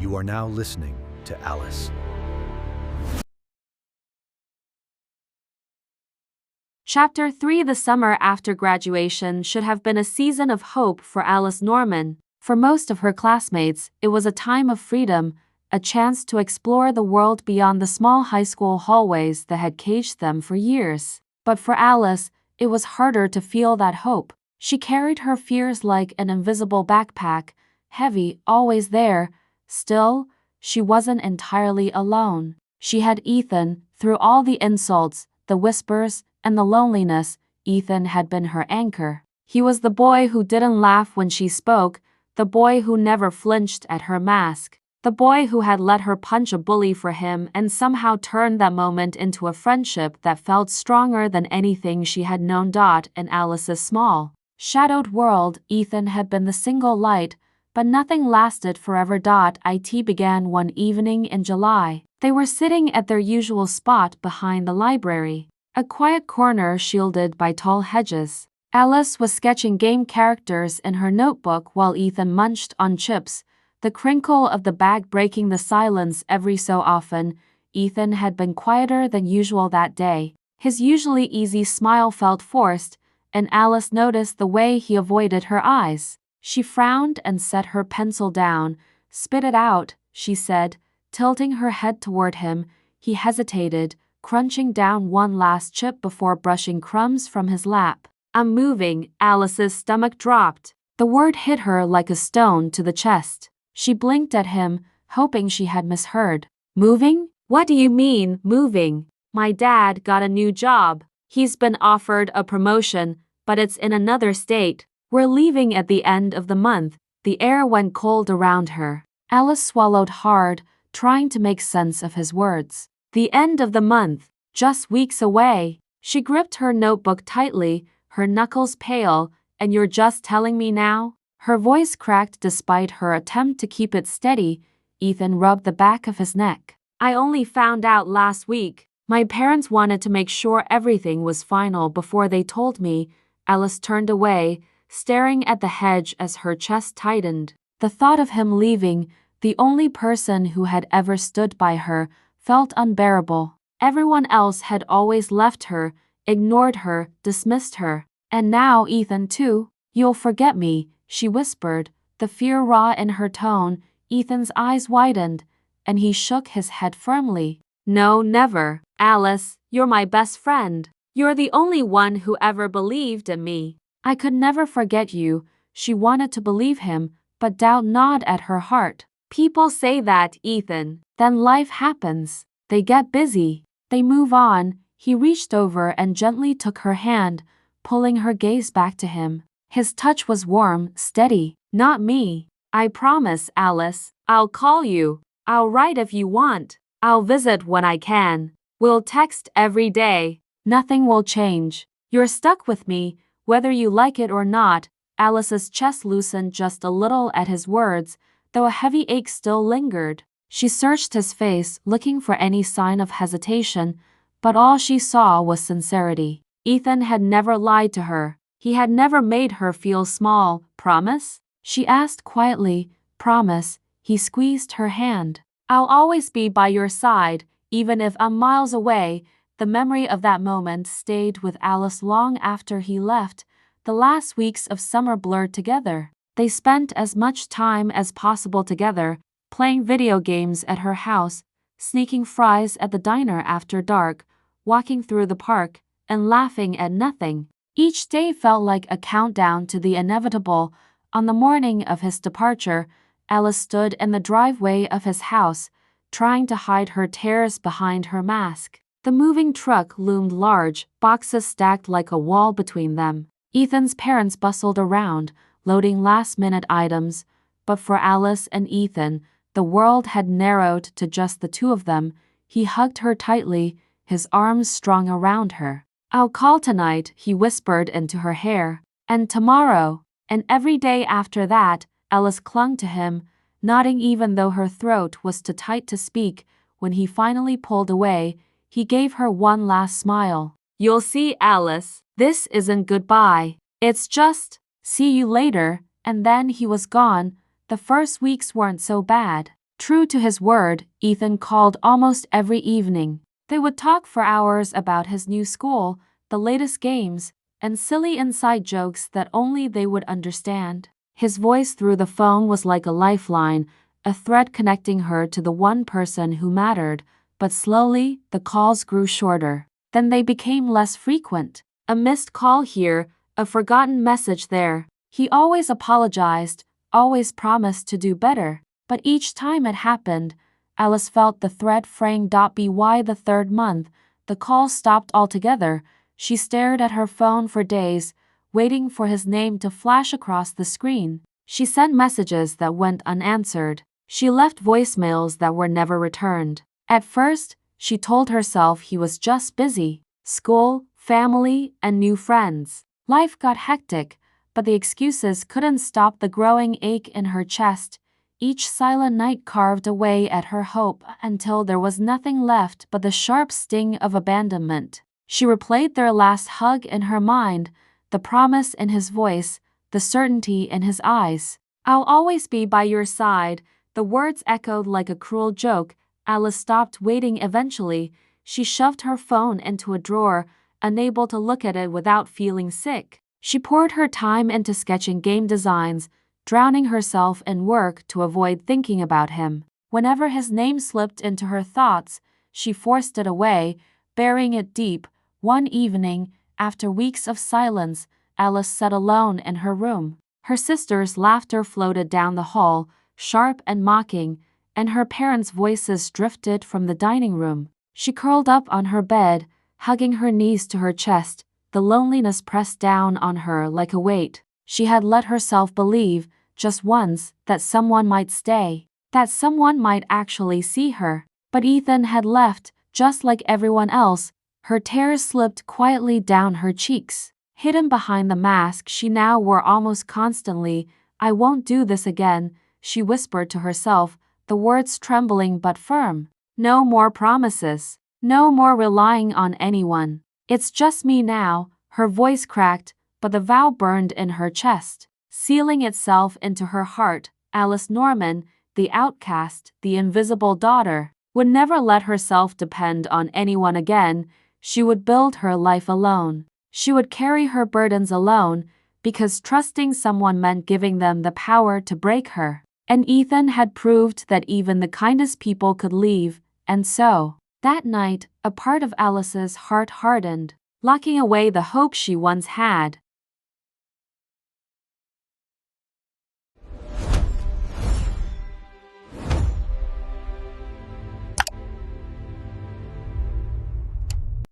You are now listening to Alice. Chapter 3. The summer after graduation should have been a season of hope for Alice Norman. For most of her classmates, it was a time of freedom, a chance to explore the world beyond the small high school hallways that had caged them for years. But for Alice, it was harder to feel that hope. She carried her fears like an invisible backpack, heavy, always there. Still, she wasn't entirely alone. She had Ethan. Through all the insults, the whispers, and the loneliness, Ethan had been her anchor. He was the boy who didn't laugh when she spoke, the boy who never flinched at her mask, the boy who had let her punch a bully for him and somehow turned that moment into a friendship that felt stronger than anything she had known. In Alice's small, shadowed world, Ethan had been the single light, but nothing lasted forever. It began one evening in July. They were sitting at their usual spot behind the library, a quiet corner shielded by tall hedges. Alice was sketching game characters in her notebook while Ethan munched on chips, the crinkle of the bag breaking the silence every so often. Ethan had been quieter than usual that day. His usually easy smile felt forced, and Alice noticed the way he avoided her eyes. She frowned and set her pencil down. "Spit it out," she said, tilting her head toward him. He hesitated, crunching down one last chip before brushing crumbs from his lap. "I'm moving." Alice's stomach dropped. The word hit her like a stone to the chest. She blinked at him, hoping she had misheard. "Moving? What do you mean, moving?" "My dad got a new job. He's been offered a promotion, but it's in another state. We're leaving at the end of the month." The air went cold around her. Alice swallowed hard, trying to make sense of his words. The end of the month, just weeks away. She gripped her notebook tightly, her knuckles pale. "And you're just telling me now?" Her voice cracked despite her attempt to keep it steady. Ethan rubbed the back of his neck. "I only found out last week. My parents wanted to make sure everything was final before they told me." Alice turned away, staring at the hedge as her chest tightened. The thought of him leaving, the only person who had ever stood by her, felt unbearable. Everyone else had always left her, ignored her, dismissed her. And now Ethan too. "You'll forget me," she whispered, the fear raw in her tone. Ethan's eyes widened, and he shook his head firmly. "No, never. Alice, you're my best friend. You're the only one who ever believed in me." "I could never forget you." She wanted to believe him, but doubt gnawed at her heart. "People say that, Ethan. Then life happens. They get busy. They move on." He reached over and gently took her hand, pulling her gaze back to him. His touch was warm, steady. "Not me. I promise, Alice. I'll call you. I'll write if you want. I'll visit when I can. We'll text every day. Nothing will change. You're stuck with me, whether you like it or not." Alice's chest loosened just a little at his words, though a heavy ache still lingered. She searched his face, looking for any sign of hesitation, but all she saw was sincerity. Ethan had never lied to her. He had never made her feel small. "Promise?" she asked quietly. "Promise." He squeezed her hand. "I'll always be by your side, even if I'm miles away." The memory of that moment stayed with Alice long after he left. The last weeks of summer blurred together. They spent as much time as possible together, playing video games at her house, sneaking fries at the diner after dark, walking through the park, and laughing at nothing. Each day felt like a countdown to the inevitable. On the morning of his departure, Alice stood in the driveway of his house, trying to hide her tears behind her mask. The moving truck loomed large, boxes stacked like a wall between them. Ethan's parents bustled around, loading last-minute items, but for Alice and Ethan, the world had narrowed to just the two of them. He hugged her tightly, his arms strung around her. "I'll call tonight," he whispered into her hair. "And tomorrow." And every day after that, Alice clung to him, nodding even though her throat was too tight to speak. When he finally pulled away, he gave her one last smile. "You'll see, Alice, this isn't goodbye. It's just, see you later." And then he was gone. The first weeks weren't so bad. True to his word, Ethan called almost every evening. They would talk for hours about his new school, the latest games, and silly inside jokes that only they would understand. His voice through the phone was like a lifeline, a thread connecting her to the one person who mattered, but slowly the calls grew shorter. Then they became less frequent. A missed call here, a forgotten message there. He always apologized, always promised to do better, but each time it happened, Alice felt the thread fraying. By the third month, the call stopped altogether. She stared at her phone for days, waiting for his name to flash across the screen. She sent messages that went unanswered. She left voicemails that were never returned. At first, she told herself he was just busy. School, family, and new friends. Life got hectic, but the excuses couldn't stop the growing ache in her chest. Each silent night carved away at her hope until there was nothing left but the sharp sting of abandonment. She replayed their last hug in her mind, the promise in his voice, the certainty in his eyes. "I'll always be by your side." The words echoed like a cruel joke. Alice stopped waiting eventually. She shoved her phone into a drawer, unable to look at it without feeling sick. She poured her time into sketching game designs, drowning herself in work to avoid thinking about him. Whenever his name slipped into her thoughts, she forced it away, burying it deep. One evening, after weeks of silence, Alice sat alone in her room. Her sister's laughter floated down the hall, sharp and mocking, and her parents' voices drifted from the dining room. She curled up on her bed, hugging her knees to her chest, the loneliness pressed down on her like a weight. She had let herself believe, just once, that someone might stay, that someone might actually see her. But Ethan had left, just like everyone else. Her tears slipped quietly down her cheeks. Hidden behind the mask she now wore almost constantly, "I won't do this again," she whispered to herself, the words trembling but firm. "No more promises. No more relying on anyone. It's just me now." Her voice cracked, but the vow burned in her chest, sealing itself into her heart. Alice Norman, the outcast, the invisible daughter, would never let herself depend on anyone again. She would build her life alone. She would carry her burdens alone, because trusting someone meant giving them the power to break her. And Ethan had proved that even the kindest people could leave, and so, that night, a part of Alice's heart hardened, locking away the hope she once had.